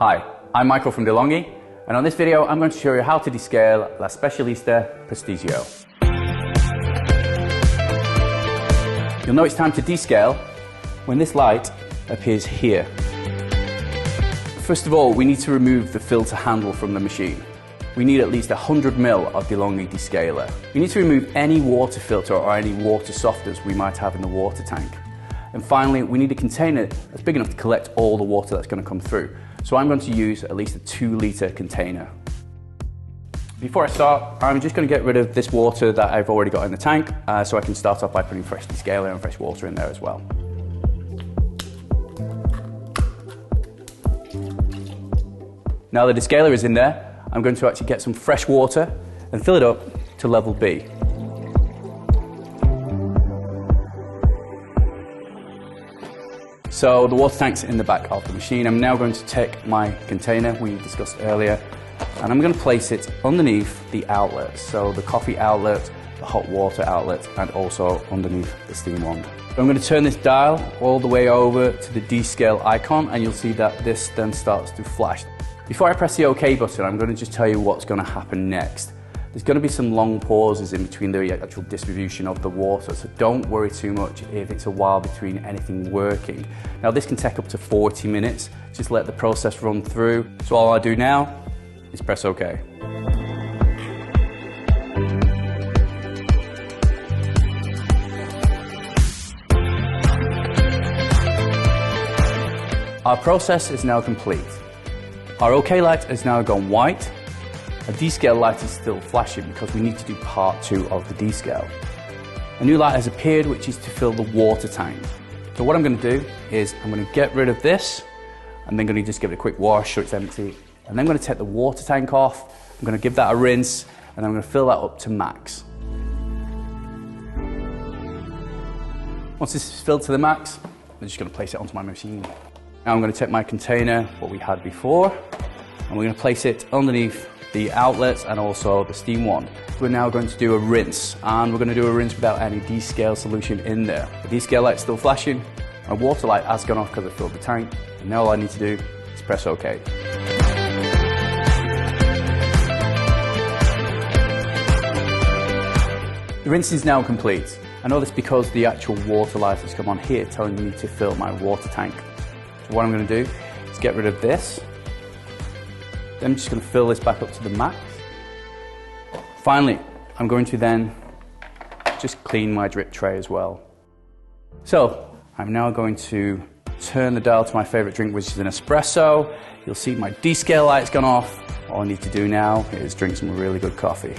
Hi, I'm Michael from De'Longhi, and on this video I'm going to show you how to descale La Specialista Prestigio. You'll know it's time to descale when this light appears here. First of all, we need to remove the filter handle from the machine. We need at least 100 ml of De'Longhi descaler. We need to remove any water filter or any water softeners we might have in the water tank. And finally, we need a container that's big enough to collect all the water that's going to come through. So I'm going to use at least a 2-litre container. Before I start, I'm just going to get rid of this water that I've already got in the tank, so I can start off by putting fresh descaler and fresh water in there as well. Now the descaler is in there, I'm going to actually get some fresh water and fill it up to level B. So the water tank's in the back of the machine. I'm now going to take my container we discussed earlier and I'm going to place it underneath the outlets. So the coffee outlet, the hot water outlet, and also underneath the steam wand. I'm going to turn this dial all the way over to the descale icon and you'll see that this then starts to flash. Before I press the OK button, I'm going to just tell you what's going to happen next. There's going to be some long pauses in between the actual distribution of the water, so don't worry too much if it's a while between anything working. Now this can take up to 40 minutes, just let the process run through. So all I do now is press OK. Our process is now complete. Our OK light has now gone white. A descale light is still flashing because we need to do part 2 of the descale. A new light has appeared, which is to fill the water tank. So what I'm going to do is I'm going to get rid of this and then going to just give it a quick wash so it's empty. And then I'm going to take the water tank off. I'm going to give that a rinse and I'm going to fill that up to max. Once this is filled to the max, I'm just going to place it onto my machine. Now I'm going to take my container, what we had before, and we're going to place it underneath the outlets and also the steam wand. We're now going to do a rinse, and we're going to do a rinse without any descale solution in there. The descale light's still flashing, my water light has gone off because I filled the tank, and now all I need to do is press OK. The rinse is now complete. I know this because the actual water light has come on here telling me to fill my water tank. So what I'm going to do is get rid of this. Then I'm just going to fill this back up to the max. Finally, I'm going to then just clean my drip tray as well. So I'm now going to turn the dial to my favorite drink, which is an espresso. You'll see my descale light's gone off. All I need to do now is drink some really good coffee.